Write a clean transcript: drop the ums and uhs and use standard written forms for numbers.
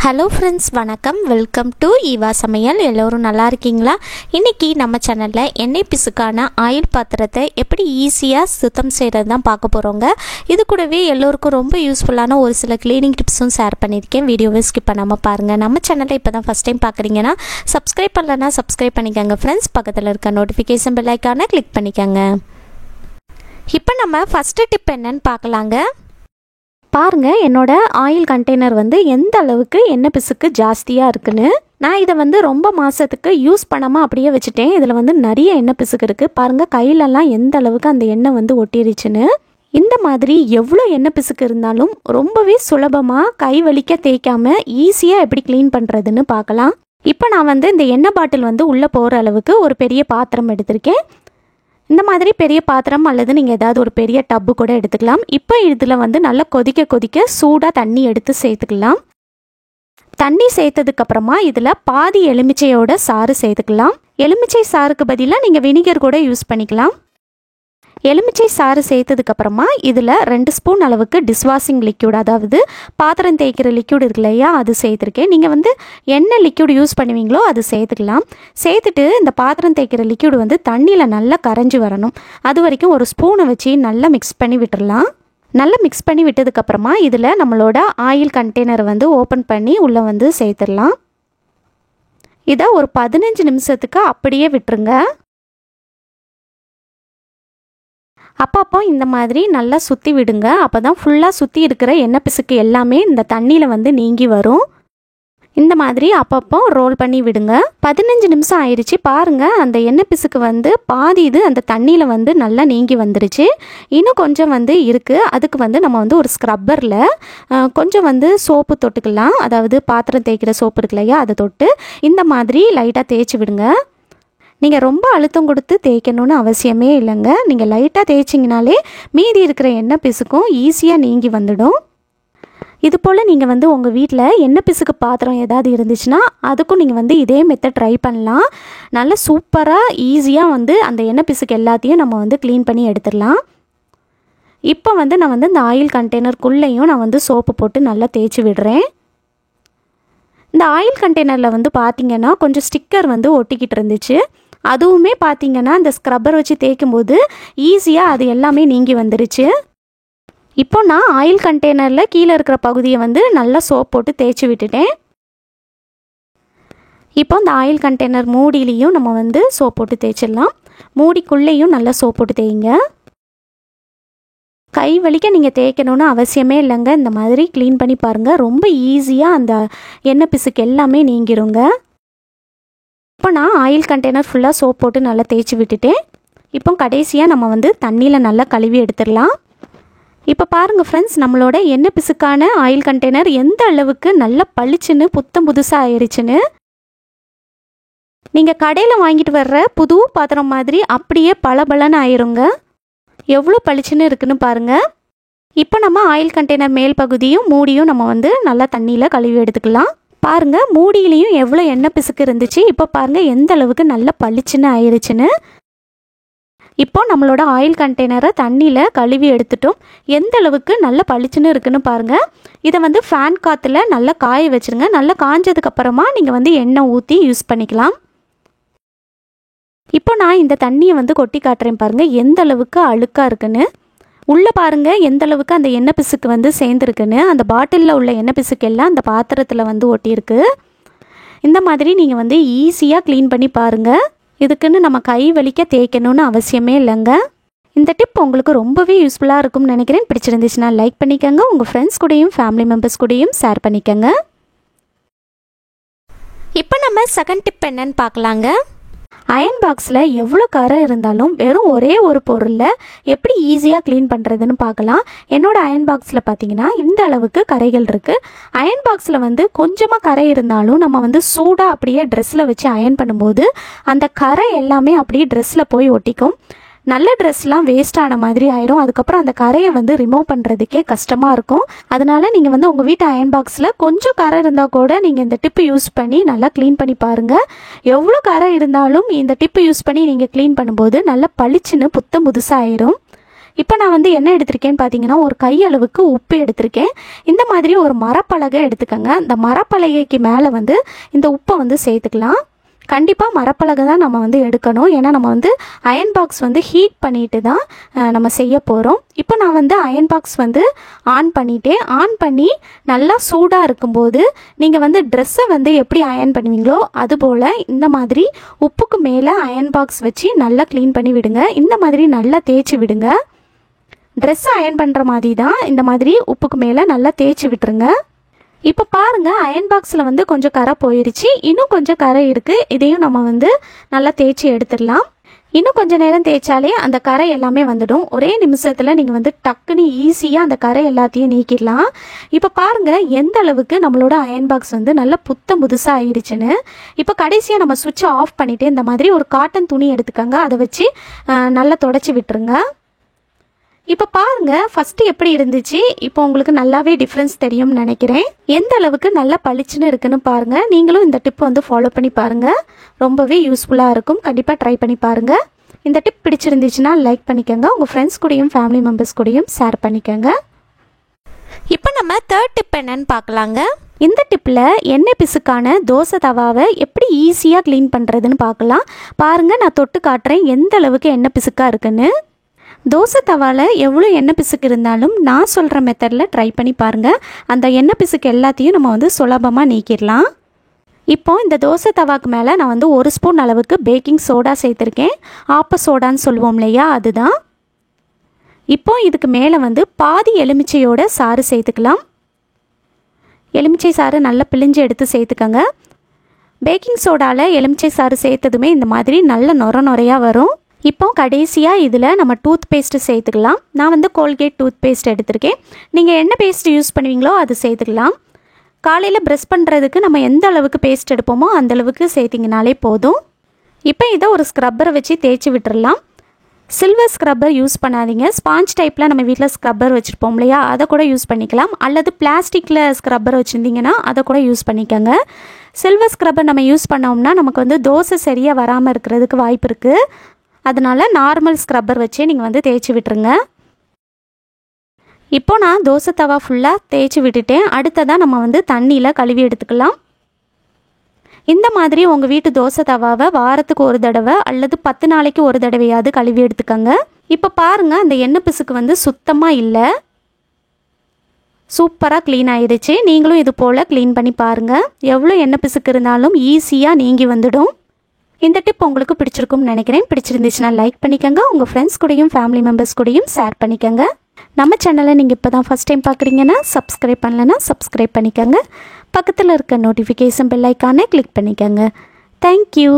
Hello friends, வணக்கம். Welcome to Eva சமையல். எல்லோரும் நல்லா இருக்கீங்களா? இன்றைக்கி நம்ம சேனலில் எண்ணெய் பிசுக்கான ஆயில் பாத்திரத்தை எப்படி ஈஸியாக சுத்தம் செய்கிறது தான் பார்க்க போகிறோங்க. இது கூடவே எல்லோருக்கும் ரொம்ப யூஸ்ஃபுல்லான ஒரு சில க்ளீனிங் டிப்ஸும் ஷேர் பண்ணியிருக்கேன். வீடியோவை ஸ்கிப் பண்ணாமல் பாருங்கள். நம்ம சேனலை இப்போ தான் ஃபஸ்ட் டைம் பார்க்குறீங்கன்னா சப்ஸ்கிரைப் பண்ணலன்னா சப்ஸ்கிரைப் பண்ணிக்கோங்க ஃப்ரெண்ட்ஸ். பக்கத்தில் இருக்க நோட்டிஃபிகேஷன் பெல் ஐக்கானை கிளிக் பண்ணிக்கோங்க. இப்போ நம்ம ஃபஸ்ட்டு டிப் என்னன்னு பார்க்கலாங்க. பாருங்கள், என்னோட ஆயில் கண்டெய்னர் எந்த அளவுக்கு எண்ணெய் பிசுக்கு ஜாஸ்தியாக இருக்குன்னு. நான் இதை ரொம்ப மாதத்துக்கு யூஸ் பண்ணாமல் அப்படியே வச்சுட்டேன். இதில் நிறைய எண்ணெய் பிசுக்கு இருக்குது. பாருங்கள், கையிலலாம் எந்த அளவுக்கு அந்த எண்ணெய் ஒட்டிருச்சுன்னு. இந்த மாதிரி எவ்வளோ எண்ணெய் பிசுக்கு இருந்தாலும் ரொம்பவே சுலபமாக கை வலிக்க தேய்க்காமல் ஈஸியாக எப்படி க்ளீன் பண்ணுறதுன்னு பார்க்கலாம். இப்போ நான் இந்த எண்ணெய் பாட்டில் உள்ளே போகிற அளவுக்கு ஒரு பெரிய பாத்திரம் எடுத்திருக்கேன். இந்த மாதிரி பெரிய பாத்திரம் அல்லது நீங்கள் ஏதாவது ஒரு பெரிய டப்பு கூட எடுத்துக்கலாம். இப்போ இதில் நல்லா கொதிக்க சூடாக தண்ணி எடுத்து சேர்த்துக்கலாம். தண்ணி சேர்த்ததுக்கப்புறமா இதில் பாதி எலுமிச்சையோட சாறு சேர்த்துக்கலாம். எலுமிச்சை சாருக்கு பதிலாக நீங்கள் வினிகர் கூட யூஸ் பண்ணிக்கலாம். எலுமிச்சை சாறு சேர்த்ததுக்கப்புறமா இதில் 2 ஸ்பூன் அளவுக்கு டிஷ்வாஷிங் லிக்யூட், அதாவது பாத்திரம் தேய்க்கிற லிக்யூட் இருக்கு இல்லையா, அது சேர்த்துருக்கேன். நீங்கள் என்ன லிக்யூட் யூஸ் பண்ணுவீங்களோ அது சேர்த்துக்கலாம். சேர்த்துட்டு இந்த பாத்திரம் தேய்க்கிற லிக்யூடு தண்ணியில் நல்லா கரைஞ்சி வரணும். அது வரைக்கும் ஒரு ஸ்பூனை வச்சு நல்லா மிக்ஸ் பண்ணி விட்டுடலாம். நல்லா மிக்ஸ் பண்ணி விட்டதுக்கப்புறமா இதில் நம்மளோட ஆயில் கண்டெய்னரை ஓப்பன் பண்ணி உள்ளே சேர்த்துடலாம். இதை ஒரு 15 நிமிஷத்துக்கு அப்படியே விட்டுருங்க. அப்பப்போ இந்த மாதிரி நல்லா சுற்றி விடுங்க. அப்போ தான் ஃபுல்லாக சுற்றி இருக்கிற எண்ணெய் பிசுக்கு எல்லாமே இந்த தண்ணியில் நீங்கி வரும். இந்த மாதிரி அப்பப்போ ரோல் பண்ணி விடுங்க. 15 நிமிஷம் ஆயிடுச்சு. பாருங்கள், அந்த எண்ணெய் பிசுக்கு பாதி இது அந்த தண்ணியில் நல்லா நீங்கி வந்துருச்சு. இன்னும் கொஞ்சம் இருக்குது. அதுக்கு நம்ம ஒரு ஸ்க்ரப்பரில் கொஞ்சம் சோப்பு தொட்டுக்கலாம். அதாவது பாத்திரம் தேய்க்கிற சோப்பு இருக்கு இல்லையா, அதை தொட்டு இந்த மாதிரி லைட்டாக தேய்ச்சி விடுங்க. நீங்கள் ரொம்ப அழுத்தம் கொடுத்து தேய்க்கணும்னு அவசியமே இல்லைங்க. நீங்கள் லைட்டாக தேய்ச்சிங்கனாலே மீதி இருக்கிற எண்ணெய் பிசுக்கும் ஈஸியாக நீங்கி வந்துடும். இது போல் நீங்கள் உங்கள் வீட்டில் எண்ணெய் பிசுக்கு பாத்திரம் ஏதாவது இருந்துச்சுன்னா அதுக்கும் நீங்கள் இதே மெத்தட் ட்ரை பண்ணலாம். நல்லா சூப்பராக ஈஸியாக அந்த எண்ணெய் பிசுக்கு எல்லாத்தையும் நம்ம க்ளீன் பண்ணி எடுத்துடலாம். இப்போ நான் இந்த ஆயில் கண்டெய்னருக்குள்ளேயும் நான் சோப்பு போட்டு நல்லா தேய்ச்சி விடுறேன். இந்த ஆயில் கண்டெய்னரில் பார்த்தீங்கன்னா கொஞ்சம் ஸ்டிக்கர் ஒட்டிக்கிட்டு இருந்துச்சு. அதுவுமே பார்த்தீங்கன்னா இந்த ஸ்க்ரப்பர் வச்சு தேய்க்கும்போது ஈஸியாக அது எல்லாமே நீங்கி வந்துருச்சு. இப்போ நான் ஆயில் கண்டெய்னரில் கீழே இருக்கிற பகுதியை நல்லா சோப் போட்டு தேய்ச்சி விட்டுட்டேன். இப்போ இந்த ஆயில் கண்டெய்னர் மூடியிலையும் நம்ம சோப் போட்டு தேய்ச்சிடலாம். மூடிக்குள்ளேயும் நல்லா சோப் போட்டு தேய்ங்க. கை வலிக்க நீங்கள் தேய்க்கணும்னு அவசியமே இல்லைங்க. இந்த மாதிரி க்ளீன் பண்ணி பாருங்கள். ரொம்ப ஈஸியாக அந்த எண்ணெய் பிசுக்கு எல்லாமே நீங்கிருங்க. இப்போ நான் ஆயில் கண்டெய்னர் ஃபுல்லாக சோப் போட்டு நல்லா தேய்ச்சி விட்டுட்டேன். இப்போ கடைசியாக நம்ம தண்ணியில் நல்லா கழுவி எடுத்துடலாம். இப்போ பாருங்கள் ஃப்ரெண்ட்ஸ், நம்மளோட எண்ணெய் பிசுக்கான ஆயில் கண்டெய்னர் எந்த அளவுக்கு நல்லா பளிச்சுன்னு புத்தம் புதுசாக ஆயிடுச்சுன்னு. நீங்கள் கடையில் வாங்கிட்டு வர்ற புது பாத்திரம் மாதிரி அப்படியே பளபளன்னு ஆயிருங்க. எவ்வளோ பளிச்சுன்னு இருக்குன்னு பாருங்கள். இப்போ நம்ம ஆயில் கண்டெய்னர் மேல் பகுதியும் மூடியும் நம்ம நல்லா தண்ணியில் கழுவி எடுத்துக்கலாம். பாருங்கள், மூடியிலையும் எவ்வளோ எண்ணெய் பிசுக்கு இருந்துச்சு. இப்போ பாருங்கள் எந்த அளவுக்கு நல்லா பளிச்சுன்னு ஆயிடுச்சுன்னு. இப்போ நம்மளோட ஆயில் கண்டெய்னரை தண்ணியில் கழுவி எடுத்துட்டோம். எந்த அளவுக்கு நல்லா பளிச்சுன்னு இருக்குன்னு பாருங்கள். இதை ஃபேன் காற்றுல நல்லா காய வச்சுருங்க. நல்லா காஞ்சதுக்கப்புறமா நீங்கள் எண்ணெய் ஊற்றி யூஸ் பண்ணிக்கலாம். இப்போ நான் இந்த தண்ணியை கொட்டி காட்டுறேன். பாருங்கள் எந்த அளவுக்கு அழுக்காக இருக்குன்னு. உள்ளே பாருங்கள் எந்த அளவுக்கு அந்த எண்ணெய் பிசுக்கு சேர்ந்துருக்குன்னு. அந்த பாட்டிலில் உள்ள எண்ணெய் பிசுக்கு எல்லாம் அந்த பாத்திரத்தில் ஒட்டியிருக்கு. இந்த மாதிரி நீங்கள் ஈஸியாக க்ளீன் பண்ணி பாருங்கள். இதுக்குன்னு நம்ம கை வலிக்க தேய்க்கணும்னு அவசியமே இல்லைங்க. இந்த டிப் உங்களுக்கு ரொம்பவே யூஸ்ஃபுல்லாக இருக்கும்னு நினைக்கிறேன். பிடிச்சிருந்துச்சுன்னா லைக் பண்ணிக்கோங்க. உங்கள் ஃப்ரெண்ட்ஸ் கூடயும் ஃபேமிலி மெம்பர்ஸ் கூடயும் ஷேர் பண்ணிக்கோங்க. இப்போ நம்ம செகண்ட் டிப் என்னன்னு பார்க்கலாங்க. அயன் பாக்ஸில் எவ்வளோ கரை இருந்தாலும் வெறும் ஒரே ஒரு பொருளில் எப்படி ஈஸியாக க்ளீன் பண்ணுறதுன்னு பார்க்கலாம். என்னோடய அயன் பாக்ஸில் பார்த்தீங்கன்னா இந்த அளவுக்கு கரைகள் இருக்குது. அயன் பாக்ஸில் கொஞ்சமாக கரை இருந்தாலும் நம்ம சூடாக அப்படியே ட்ரெஸ்ஸில் வச்சு அயன் பண்ணும்போது அந்த கரை எல்லாமே அப்படியே ட்ரெஸ்ஸில் போய் ஒட்டிக்கும். நல்ல ட்ரெஸ்லாம் வேஸ்ட் ஆன மாதிரி ஆயிடும். அதுக்கப்புறம் அந்த கரையை ரிமூவ் பண்ணுறதுக்கே கஷ்டமாக இருக்கும். அதனால நீங்கள் உங்கள் வீட்டு அயன் பாக்ஸில் கொஞ்சம் கரை இருந்தால் கூட நீங்கள் இந்த டிப்பு யூஸ் பண்ணி நல்லா க்ளீன் பண்ணி பாருங்கள். எவ்வளோ கரை இருந்தாலும் இந்த டிப்பு யூஸ் பண்ணி நீங்கள் க்ளீன் பண்ணும்போது நல்லா பளிச்சுன்னு புத்தம் புதுசாக ஆயிடும். இப்போ நான் வந்து என்ன எடுத்திருக்கேன்னு பார்த்தீங்கன்னா ஒரு கை அளவுக்கு உப்பு எடுத்திருக்கேன். இந்த மாதிரி ஒரு மரப்பலகை எடுத்துக்கோங்க. இந்த மரப்பலகைக்கு மேலே வந்து இந்த உப்பை வந்து சேர்த்துக்கலாம். கண்டிப்பாக மரப்பலகை தான் நம்ம வந்து எடுக்கணும். ஏன்னா நம்ம வந்து அயன் பாக்ஸ் வந்து ஹீட் பண்ணிட்டு தான் நம்ம செய்ய போகிறோம். இப்போ நான் வந்து அயன் பாக்ஸ் வந்து ஆன் பண்ணிட்டேன். ஆன் பண்ணி நல்லா சூடாக இருக்கும்போது நீங்கள் வந்து ட்ரெஸ்ஸை வந்து எப்படி அயன் பண்ணுவீங்களோ அதுபோல் இந்த மாதிரி உப்புக்கு மேலே அயன் பாக்ஸ் வச்சு நல்லா க்ளீன் பண்ணி விடுங்க. இந்த மாதிரி நல்லா தேய்ச்சி விடுங்க. ட்ரெஸ்ஸை அயன் பண்ணுற மாதிரி தான் இந்த மாதிரி உப்புக்கு மேலே நல்லா தேய்ச்சி விட்டுருங்க. இப்போ பாருங்கள் அயன் பாக்ஸில் வந்து கொஞ்சம் கரை போயிடுச்சு. இன்னும் கொஞ்சம் கரை இருக்குது. இதையும் நம்ம வந்து நல்லா தேய்ச்சி எடுத்துடலாம். இன்னும் கொஞ்சம் நேரம் தேய்ச்சாலே அந்த கரை எல்லாமே வந்துடும். ஒரே நிமிஷத்தில் நீங்கள் வந்து டக்குன்னு ஈஸியாக அந்த கரை எல்லாத்தையும் நீக்கிடலாம். இப்போ பாருங்கள் எந்த அளவுக்கு நம்மளோட அயன் பாக்ஸ் வந்து நல்லா புதுசாக ஆயிடுச்சுன்னு. இப்போ கடைசியாக நம்ம சுவிட்சை ஆஃப் பண்ணிவிட்டு இந்த மாதிரி ஒரு காட்டன் துணி எடுத்துக்கோங்க. அதை வச்சு நல்லா தொடச்சி விட்டுருங்க. இப்போ பாருங்கள் ஃபஸ்ட்டு எப்படி இருந்துச்சு, இப்போ உங்களுக்கு நல்லாவே டிஃப்ரென்ஸ் தெரியும்னு நினைக்கிறேன். எந்த அளவுக்கு நல்லா பளிச்சுன்னு இருக்குன்னு பாருங்கள். நீங்களும் இந்த டிப் வந்து ஃபாலோ பண்ணி பாருங்கள். ரொம்பவே யூஸ்ஃபுல்லாக இருக்கும். கண்டிப்பாக ட்ரை பண்ணி பாருங்கள். இந்த டிப் பிடிச்சிருந்துச்சுன்னா லைக் பண்ணிக்கோங்க. உங்கள் ஃப்ரெண்ட்ஸ் கூடயும் ஃபேமிலி மெம்பர்ஸ் கூடயும் ஷேர் பண்ணிக்கோங்க. இப்போ நம்ம தேர்ட் டிப் என்னன்னு பார்க்கலாங்க. இந்த டிப்பில் எண்ணெய் பிசுக்கான தோசை தவாவை எப்படி ஈஸியாக க்ளீன் பண்ணுறதுன்னு பார்க்கலாம். பாருங்கள் நான் தொட்டு காட்டுறேன் எந்த அளவுக்கு எண்ணெய் பிசுக்காக இருக்குன்னு. தோசை தவாவில் எவ்வளோ எண்ணெய் பிசுக்கு இருந்தாலும் நான் சொல்கிற மெத்தடில் ட்ரை பண்ணி பாருங்கள். அந்த எண்ணெய் பிசுக்கு எல்லாத்தையும் நம்ம வந்து சுலபமாக நீக்கிடலாம். இப்போ இந்த தோசை தவாக்கு மேலே நான் வந்து 1 ஸ்பூன் அளவுக்கு பேக்கிங் சோடா சேர்த்துருக்கேன். ஆப்ப சோடான்னு சொல்லுவோம் இல்லையா, அதுதான். இப்போ இதுக்கு மேலே வந்து பாதி எலுமிச்சையோட சாறு சேர்த்துக்கலாம். எலுமிச்சை சாறு நல்லா பிழிஞ்சு எடுத்து சேர்த்துக்கோங்க. பேக்கிங் சோடாவில் எலுமிச்சை சாறு சேர்த்ததுமே இந்த மாதிரி நல்ல நொறையாக வரும். இப்போ கடைசியாக இதில் நம்ம டூத் பேஸ்ட்டு சேர்த்துக்கலாம். நான் வந்து கோல்கேட் டூத் பேஸ்ட் எடுத்திருக்கேன். நீங்கள் என்ன பேஸ்ட் யூஸ் பண்ணுவீங்களோ அது சேர்த்துக்கலாம். காலையில் ப்ரெஷ் பண்ணுறதுக்கு நம்ம எந்த அளவுக்கு பேஸ்ட் எடுப்போமோ அந்தளவுக்கு சேர்த்திங்கனாலே போதும். இப்போ இதை ஒரு ஸ்க்ரப்பரை வச்சு தேய்ச்சி விட்டுடலாம். சில்வர் ஸ்க்ரப்பர் யூஸ் பண்ணாதீங்க. ஸ்பாஞ்ச் டைப்பில் நம்ம வீட்டில் ஸ்க்ரப்பர் வச்சுருப்போம் இல்லையா, அதை கூட யூஸ் பண்ணிக்கலாம். அல்லது பிளாஸ்டிக்கில் ஸ்க்ரப்பர் வச்சுருந்தீங்கன்னா அதை கூட யூஸ் பண்ணிக்கோங்க. சில்வர் ஸ்க்ரப்பர் நம்ம யூஸ் பண்ணோம்னா நமக்கு வந்து தோசை சரியாக வராமல் இருக்கிறதுக்கு வாய்ப்பு இருக்குது. அதனால் நார்மல் ஸ்க்ரப்பர் வச்சே நீங்கள் வந்து தேய்ச்சி விட்டுருங்க. இப்போ நான் தோசை தவா ஃபுல்லாக தேய்ச்சி விட்டுட்டேன். அடுத்ததாக நம்ம வந்து தண்ணியில் கழுவி எடுத்துக்கலாம். இந்த மாதிரி உங்கள் வீட்டு தோசை தவாவை வாரத்துக்கு ஒரு தடவை அல்லது 10 நாளைக்கு ஒரு தடவையாவது கழுவி எடுத்துக்கோங்க. இப்போ பாருங்கள் அந்த எண்ணெய் பிசுக்கு வந்து சுத்தமாக இல்லை. சூப்பராக க்ளீன் ஆயிடுச்சு. நீங்களும் இது போல் க்ளீன் பண்ணி பாருங்கள். எவ்வளோ எண்ணெய் பிசுக்கு இருந்தாலும் ஈஸியாக நீங்கி வந்துடும். இந்த டிப் உங்களுக்கு பிடிச்சிருக்கும்னு நினைக்கிறேன். பிடிச்சிருந்துச்சுன்னா லைக் பண்ணிக்கோங்க. உங்கள் ஃப்ரெண்ட்ஸ் கூடயும் ஃபேமிலி மெம்பர்ஸ் கூடயும் ஷேர் பண்ணிக்கோங்க. நம்ம சேனலை நீங்கள் இப்போ தான் ஃபஸ்ட் டைம் பார்க்குறீங்கன்னா சப்ஸ்கிரைப் பண்ணலைன்னா சப்ஸ்கிரைப் பண்ணிக்கோங்க. பக்கத்தில் இருக்க நோட்டிஃபிகேஷன் பெல் ஐக்கானை கிளிக் பண்ணிக்கோங்க. தேங்க்யூ.